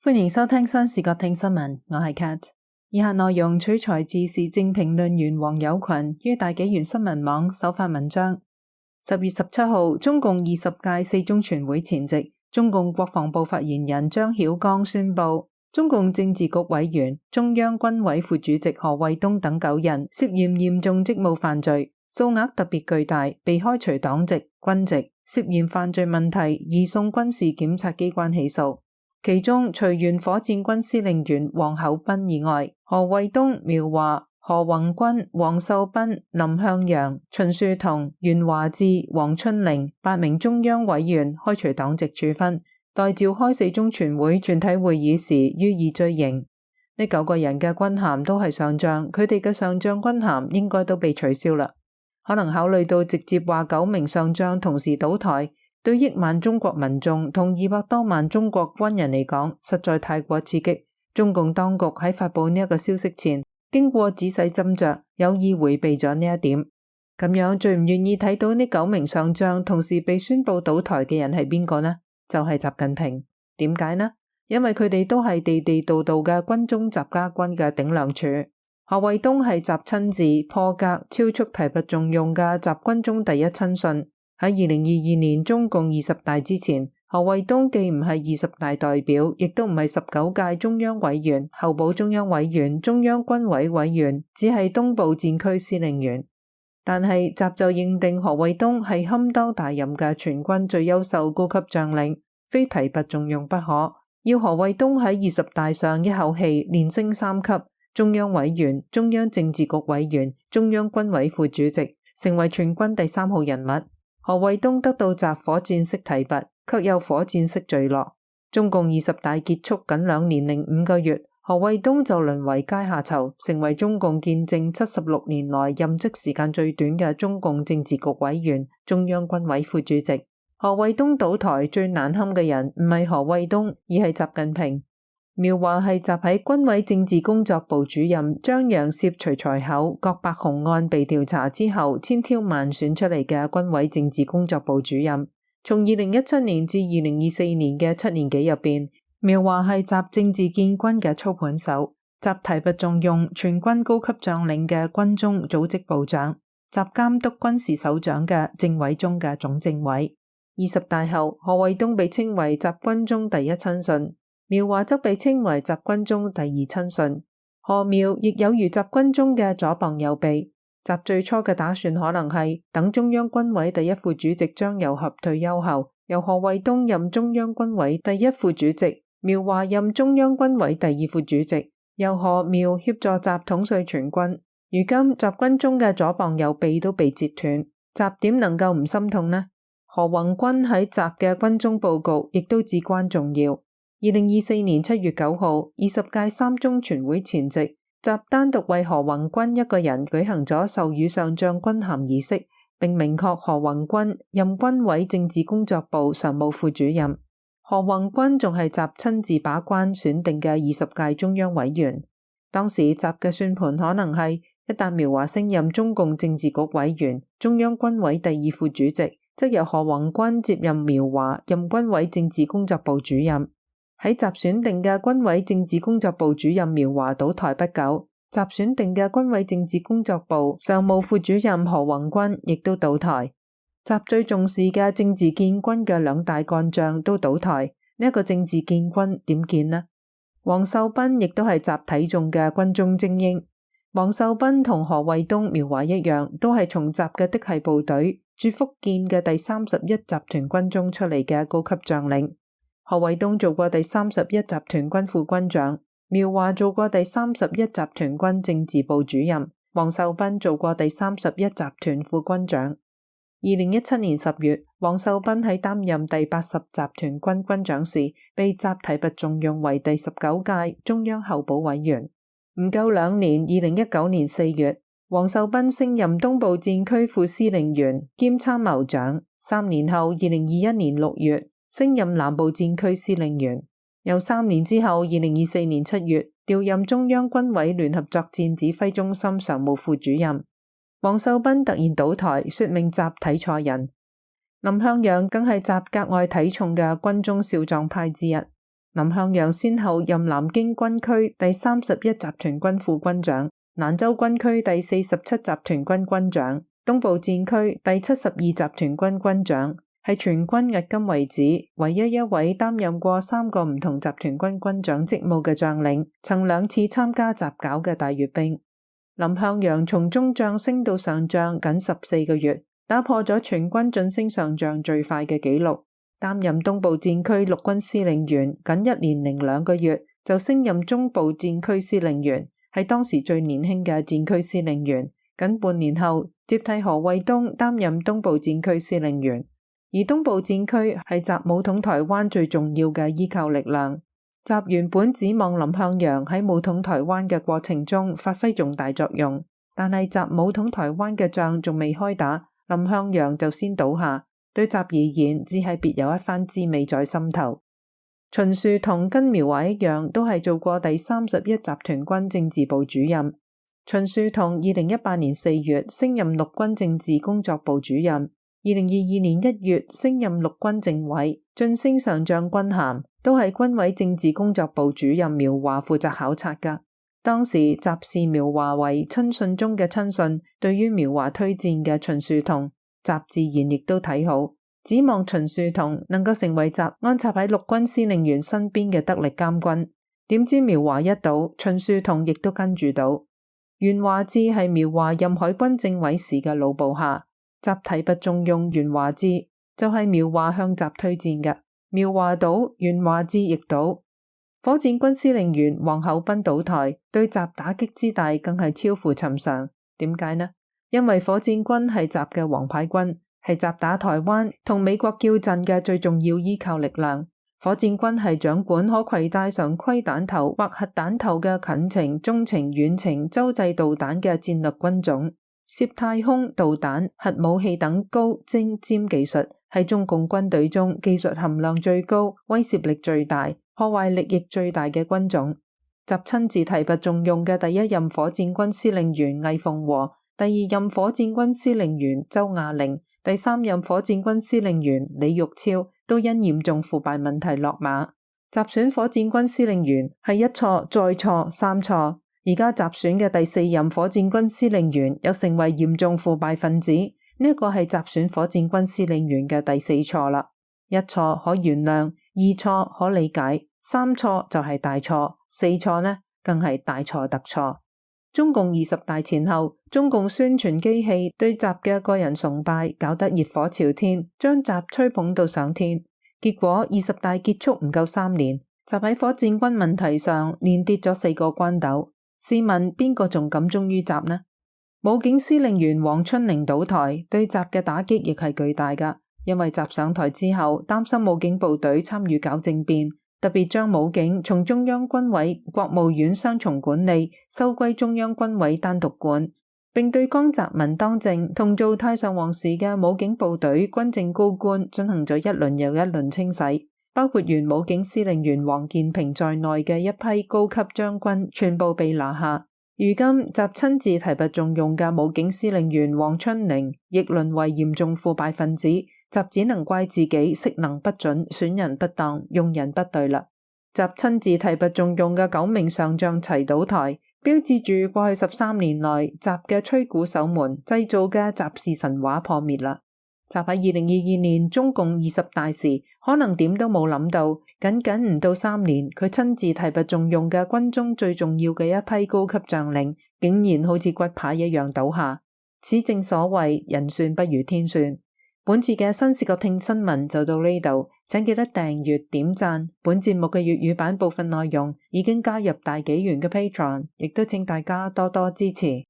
歡迎收聽新視角聽新聞，我係 Kat。以下內容取材自時政評論員黃友群於大紀元新聞網首發文章。10月17號，中共20屆四中全會前夕，中共國防部發言人張曉剛宣布，中共政治局委員、中央軍委副主席何衛東等9人涉嫌嚴重職務犯罪，數額特別巨大，被開除黨籍、軍籍，涉嫌犯罪問題移送軍事檢察機關起訴。其中，除原火箭軍司令員王厚斌以外，何衛東、苗華、何宏軍、王秀斌、林向陽、秦樹同、袁華智、黃春玲8名中央委員開除黨籍處分，待召開四中全會全體會議時予以追認。呢9個人嘅軍銜都係上將，佢哋嘅上將軍銜應該都被取消啦。可能考慮到直接話9名上將同時倒台，對億萬中國民眾同200多萬中國軍人嚟講，實在太過刺激。中共當局喺發佈呢一個消息前，經過仔細斟酌，有意迴避咗呢一點。咁樣最唔願意睇到呢9名上將同時被宣布倒台嘅人係邊個呢？就係習近平。點解呢？因為佢哋都係地地道道嘅軍中習家軍嘅頂梁柱。何衛東係習親自破格超速提拔重用嘅習軍中第一親信。喺2022年中共20大之前，何衛東既唔係20大代表，亦都唔係19屆中央委員、候補中央委員、中央軍委委員，只係東部戰區司令員。但係習就認定何衛東係堪當大任嘅全軍最優秀高級將領，非提拔重用不可，要何衛東喺20大上一口氣連升3級，中央委員、中央政治局委員、中央軍委副主席，成為全軍第3號人物。何衛東得到習火箭式提拔，卻又火箭式墜落。中共20大結束僅2年零5個月，何衛東就淪為階下囚，成為中共建政76年來任職時間最短嘅中共政治局委員、中央軍委副主席。何衛東倒台最難堪嘅人唔係何衛東，而係習近平。苗華係習喺軍委政治工作部主任，張楊涉徐才厚、郭伯雄案被調查之後，千挑萬選出嚟嘅軍委政治工作部主任。從2017年至2024年嘅7年幾入邊，苗華係習政治建軍嘅操盤手，習提拔重用全軍高級將領嘅軍中組織部長，習監督軍事首長嘅政委中嘅總政委。20大後，何衛東被稱為習軍中第一親信。苗華則被稱為習軍中第二親信，何苗亦有如習軍中嘅左膀右臂。習最初嘅打算可能係等中央軍委第一副主席張又俠退休後，由何衛東任中央軍委第一副主席，苗華任中央軍委第二副主席，由何苗協助習統帥全軍。如今習軍中嘅左膀右臂都被截斷，習點能夠唔心痛呢？何宏軍喺習嘅軍中佈局亦都至關重要。2024年7月9號，20屆三中全會前夕，習單獨為何宏軍一個人舉行咗授予上將軍銜儀式，並明確何宏軍任軍委政治工作部常務副主任。何宏軍仲係習親自把關選定嘅20屆中央委員。當時習嘅算盤可能係，一旦苗華升任中共政治局委員、中央軍委第二副主席，則由何宏軍接任苗華任軍委政治工作部主任。喺習選定嘅軍委政治工作部主任苗華倒台不久，習選定嘅軍委政治工作部常務副主任何宏軍亦都倒台。習最重視嘅政治建軍嘅2大幹將都倒台，呢一個政治建軍點建呢？王秀斌亦都係習睇中嘅軍中精英。王秀斌同何衛東、苗華一樣，都係從習嘅嫡系部隊駐福建嘅第31集團軍中出嚟嘅高級將領。何衛東做過第31集團軍副軍長，苗華做過第31集團軍政治部主任，王秀斌做過第31集團副軍長。2017年10月，王秀斌喺擔任第80集團軍軍長時，被習提拔重用為第19屆中央候補委員。唔夠2年，2019年4月，王秀斌升任東部戰區副司令員兼參謀長。3年後，2021年6月，升任南部戰區司令員，又3年之後2024年7月調任中央軍委聯合作戰指揮中心常務副主任。王秀斌突然倒台，說明習睇錯人。林向陽更係習格外睇重嘅軍中少壯派之一。林向陽先後任南京軍區第31集團軍副軍長、蘭州軍區第47集團軍軍長、東部戰區第72集團軍軍長，係全軍迄今為止唯一一位擔任過3個唔同集團軍軍長職務嘅將領，曾2次參加習剿嘅大閱兵。林向陽從中將升到上將僅14個月，打破咗全軍晉升上將最快嘅紀錄。擔任東部戰區陸軍司令員，僅1年零2個月就升任中部戰區司令員，係當時最年輕嘅戰區司令員。僅半年後接替何衛東擔任東部戰區司令員。而東部戰區係習武統台灣最重要嘅依靠力量。習原本指望林向陽喺武統台灣嘅過程中發揮重大作用，但係習武統台灣嘅仗仲未開打，林向陽就先倒下。對習而言，只係別有一番滋味在心頭。秦樹同跟苗華一樣，都係做過第31集團軍政治部主任。秦樹同2018年4月升任陸軍政治工作部主任，2022年1月升任陸軍政委，晉升上將軍銜，都係軍委政治工作部主任苗華負責考察㗎。當時習視苗華為親信中嘅親信，對於苗華推薦嘅秦樹同，習自然亦都睇好，指望秦樹同能夠成為習安插喺陸軍司令員身邊嘅得力監軍。點知苗華一倒，秦樹同亦都跟住倒。袁華智係苗華任海軍政委時嘅老部下，習提拔重用袁華智，就係苗華向習推薦嘅。苗華倒，袁華智亦倒。火箭軍司令員王厚斌倒台，對習打擊之大更係超乎尋常。點解呢？因為火箭軍係習嘅王牌軍，係習打台灣同美國叫陣嘅最重要依靠力量。火箭軍係掌管可攜帶常規彈頭或核彈頭嘅近程、中程、遠程洲際導彈嘅戰略軍種，涉太空、導彈、核武器等高精尖技術，係中共軍隊中技術含量最高、威懾力最大、破壞力亦最大嘅軍種。習親自提拔重用嘅第一任火箭軍司令員魏鳳和，第二任火箭軍司令員周亞玲，第三任火箭軍司令員李玉超都因嚴重腐敗問題落馬。習選火箭軍司令員係一錯再錯三錯，而家習選嘅第4任火箭軍司令員又成為嚴重腐敗分子，呢一個係習選火箭軍司令員嘅第4錯啦。一錯可原諒，二錯可理解，三錯就係大錯，四錯呢更係大錯特錯。中共20大前後，中共宣傳機器對習嘅個人崇拜搞得熱火朝天，將習吹捧到上天。結果20大結束唔夠3年，習喺火箭軍問題上連跌咗4個關斗。試問邊個仲敢忠於習呢？武警司令員黃春寧倒台，對習嘅打擊亦係巨大㗎，因為習上台之後擔心武警部隊參與搞政變，特別將武警從中央軍委、國務院雙重管理收歸中央軍委單獨管，並對江澤民當政同做太上皇時嘅武警部隊軍政高官進行咗一輪又一輪清洗，包括原武警司令員王建平在內嘅一批高級將軍全部被拿下。如今習親自提拔重用嘅武警司令員黃春寧亦淪為嚴重腐敗分子。習只能怪自己適能不準，選人不當，用人不對啦。習親自提拔重用嘅9名上將齊倒台，標誌住過去13年來習嘅吹鼓手們製造嘅習氏神話破滅啦。習喺2022年中共20大時，可能點都冇諗到，僅僅唔到3年，佢親自提拔重用嘅軍中最重要嘅一批高級將領，竟然好似骨牌一樣倒下。此正所謂人算不如天算。本次嘅新視覺聽新聞就到呢度，請記得訂閱點讚。本節目嘅粵語版部分內容已經加入大紀元嘅 Patreon，亦都請大家多多支持。